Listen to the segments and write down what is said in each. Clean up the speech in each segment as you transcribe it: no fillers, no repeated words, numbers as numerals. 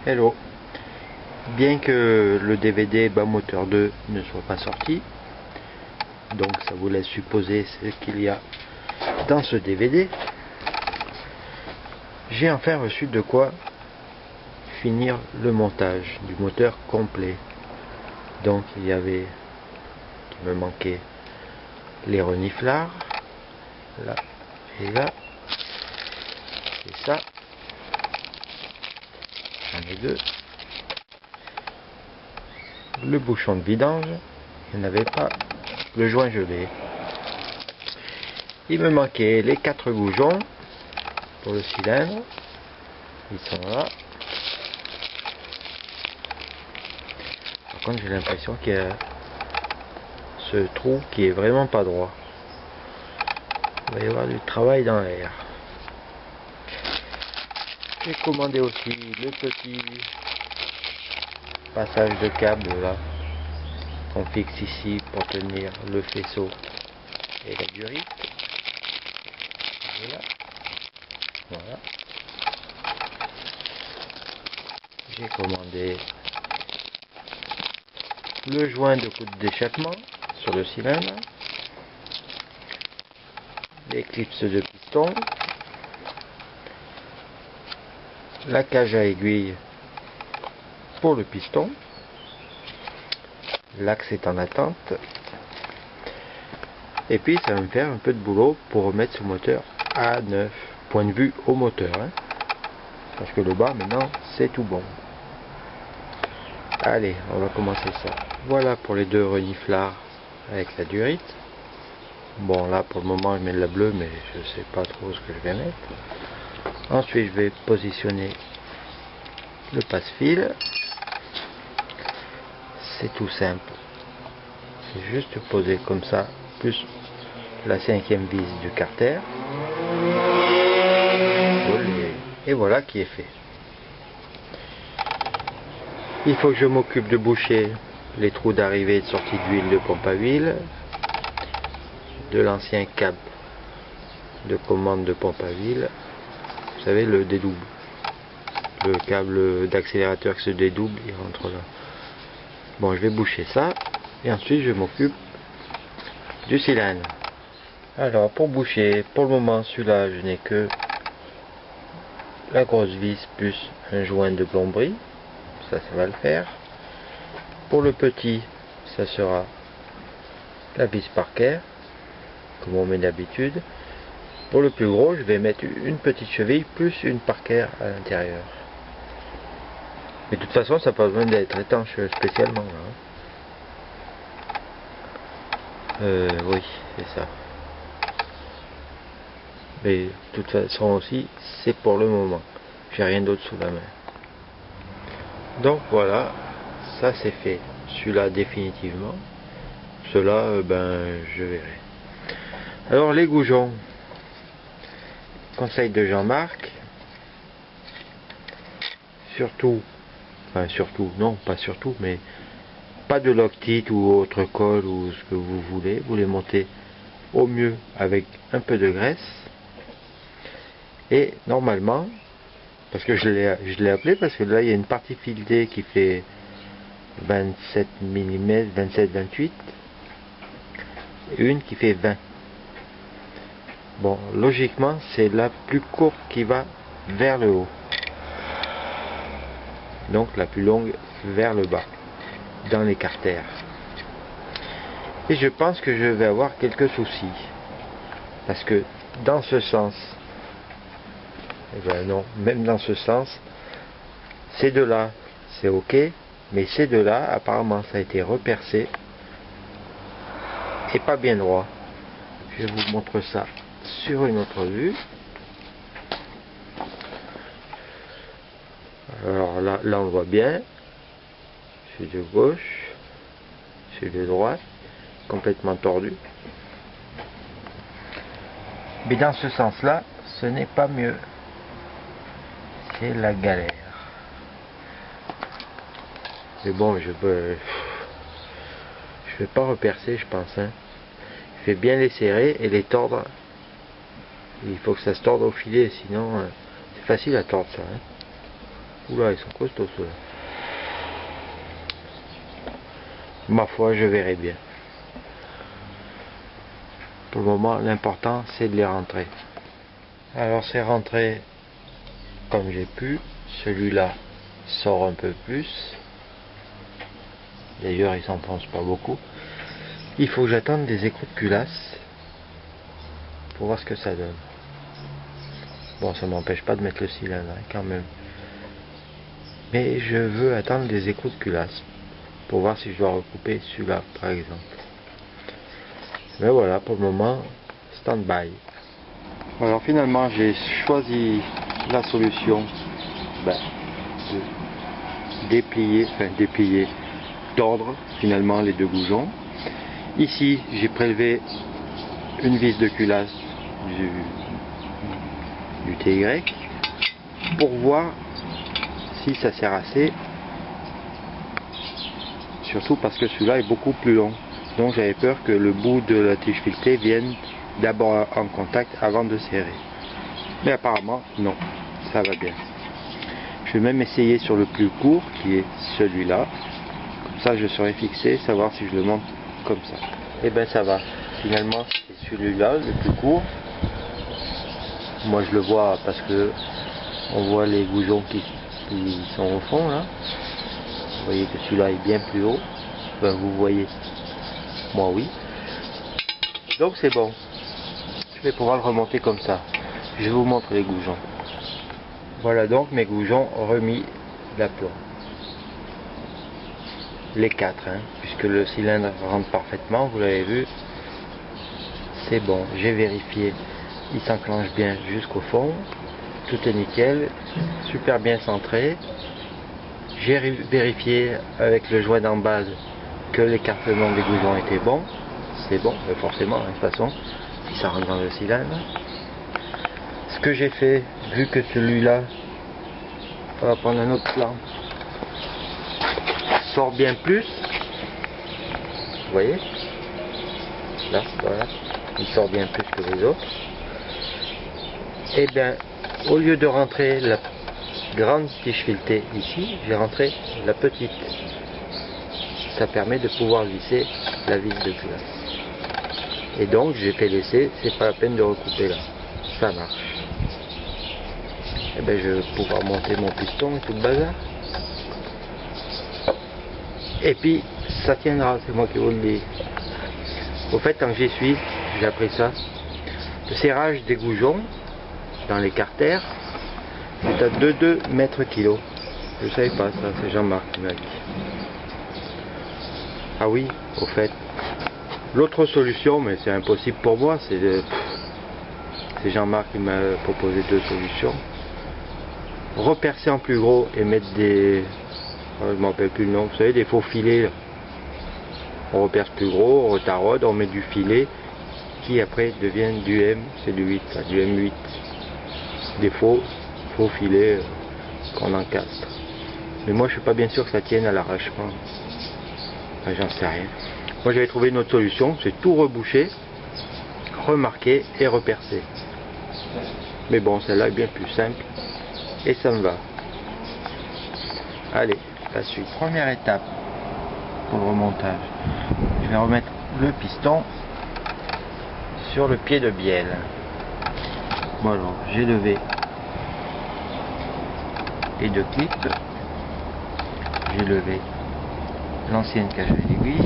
Hello. Bien que le DVD Bas Moteur 2 ne soit pas sorti, donc ça vous laisse supposer ce qu'il y a dans ce DVD, j'ai enfin reçu de quoi finir le montage du moteur complet. Donc il me manquait les reniflards, là et là, et ça, j'en ai deux. Le bouchon de vidange, il n'y avait pas le joint gelé. Il me manquait les 4 goujons pour le cylindre, ils sont là. Par contre j'ai l'impression qu'il y a ce trou qui est vraiment pas droit. Il va y avoir du travail dans l'air. J'ai commandé aussi le petit passage de câble là qu'on fixe ici pour tenir le faisceau et la durite. Voilà. J'ai commandé le joint de coude d'échappement sur le cylindre, les clips de piston, la cage à aiguille pour le piston, l'axe est en attente, et puis ça va me faire un peu de boulot pour remettre ce moteur à neuf, point de vue au moteur, hein, parce que le bas maintenant c'est tout bon. Allez, on va commencer ça. Voilà pour les 2 reniflards avec la durite. Bon, là pour le moment je mets de la bleue, mais je sais pas trop ce que je vais mettre. Ensuite je vais positionner le passe-fil. C'est tout simple, c'est juste poser comme ça, plus la 5e vis du carter, et voilà qui est fait. Il faut que je m'occupe de boucher les trous d'arrivée et de sortie d'huile de pompe à huile, de l'ancien câble de commande de pompe à huile, vous savez, le dédouble, le câble d'accélérateur qui se dédouble, il rentre là. Bon, je vais boucher ça et ensuite je m'occupe du cylindre. Alors pour boucher, pour le moment celui-là je n'ai que la grosse vis plus un joint de plomberie, ça va le faire. Pour le petit, ça sera la vis Parker comme on met d'habitude. Pour le plus gros, je vais mettre une petite cheville plus une Parker à l'intérieur. Mais de toute façon, ça n'a pas besoin d'être étanche spécialement. Oui, c'est ça. Mais de toute façon aussi, c'est pour le moment. J'ai rien d'autre sous la main. Donc voilà, ça c'est fait. Celui-là définitivement. Cela, je verrai. Alors les goujons. Conseil de Jean-Marc. Surtout, non, pas surtout, mais pas de Loctite ou autre colle ou ce que vous voulez. Vous les montez au mieux avec un peu de graisse. Et normalement, parce que je l'ai appelé parce que là il y a une partie filetée qui fait 27 mm, 27-28 et une qui fait 20. Bon, logiquement c'est la plus courte qui va vers le haut, donc la plus longue vers le bas dans les carters. Et je pense que je vais avoir quelques soucis parce que dans ce sens, non, même dans ce sens, ces deux-là, c'est ok, mais ces deux-là, apparemment, ça a été repercé et pas bien droit. Je vous montre ça sur une autre vue. Alors là on le voit bien. Celui de gauche, celui de droite, complètement tordu. Mais dans ce sens-là, ce n'est pas mieux. C'est la galère. Mais bon, je vais pas repercer, je pense. Hein. Je vais bien les serrer et les tordre. Il faut que ça se torde au filet, sinon c'est facile à tordre ça. Hein. Oula, ils sont costauds ceux-là. Ma foi, je verrai bien. Pour le moment, l'important c'est de les rentrer. Alors c'est rentré comme j'ai pu. Celui-là sort un peu plus. D'ailleurs, il s'enfonce pas beaucoup. Il faut que j'attende des écrous de culasse pour voir ce que ça donne. Bon, ça m'empêche pas de mettre le cylindre hein, quand même. Mais je veux attendre des écrous de culasse pour voir si je dois recouper celui-là par exemple. Mais voilà, pour le moment, stand-by. Alors finalement, j'ai choisi la solution de déplier, tordre finalement les deux goujons. Ici, j'ai prélevé une vis de culasse du TY pour voir si ça sert assez, surtout parce que celui-là est beaucoup plus long, donc j'avais peur que le bout de la tige filetée vienne d'abord en contact avant de serrer, mais apparemment non, ça va bien. Je vais même essayer sur le plus court qui est celui-là, comme ça je saurai fixer, savoir si je le monte comme ça. Et ben ça va, finalement c'est celui-là le plus court. Moi je le vois parce que on voit les goujons qui sont au fond là. Vous voyez que celui-là est bien plus haut. Enfin, vous voyez, moi oui. Donc c'est bon. Je vais pouvoir le remonter comme ça. Je vous montre les goujons. Voilà donc mes goujons remis d'aplomb. Les 4, hein, puisque le cylindre rentre parfaitement, vous l'avez vu. C'est bon, j'ai vérifié. Il s'enclenche bien jusqu'au fond. Tout est nickel, super bien centré. J'ai vérifié avec le joint d'en base que l'écartement des goujons était bon. C'est bon, mais forcément, de toute façon, si ça rentre dans le cylindre. Ce que j'ai fait, vu que celui-là, on va prendre un autre plan, sort bien plus. Vous voyez? Là, voilà. Il sort bien plus que les autres. Et bien, au lieu de rentrer la grande tige filetée ici, j'ai rentré la petite. Ça permet de pouvoir visser la vis de culasse. Et donc j'ai fait l'essai, c'est pas la peine de recouper là. Ça marche. Et bien je vais pouvoir monter mon piston et tout le bazar. Et puis ça tiendra, c'est moi qui vous le dis. Au fait, quand j'y suis, j'ai appris ça. Le serrage des goujons dans les carters est à 2,2 mètres kg. Je savais pas ça, c'est Jean-Marc qui m'a dit. Ah oui, au fait, l'autre solution, mais c'est impossible pour moi, c'est Jean-Marc qui m'a proposé deux solutions. Repercer en plus gros et mettre des... je ne m'en rappelle plus le nom, vous savez, des faux filets. Là. On reperce plus gros, on retaraude, on met du filet qui après devient du M, c'est du 8, du M8. Des faux filets qu'on encastre. Mais moi je suis pas bien sûr que ça tienne à l'arrachement. Enfin, j'en sais rien. Moi j'avais trouvé une autre solution, c'est tout reboucher, remarquer et repercer. Mais bon, celle-là est bien plus simple et ça me va. Allez, la suite. Première étape pour le remontage. Je vais remettre le piston sur le pied de bielle. Voilà, j'ai levé les deux clips. J'ai levé l'ancienne cage d'aiguille.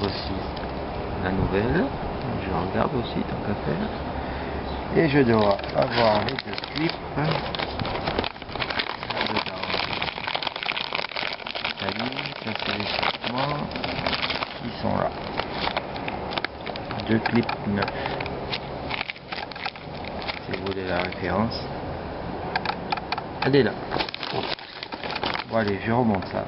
Voici la nouvelle. Je regarde aussi tant qu'à faire. Et je dois avoir les deux clips dedans. Ça c'est les équipements qui sont là. Deux clips neufs. Si vous voulez la référence, elle est là. Bon allez, je remonte ça.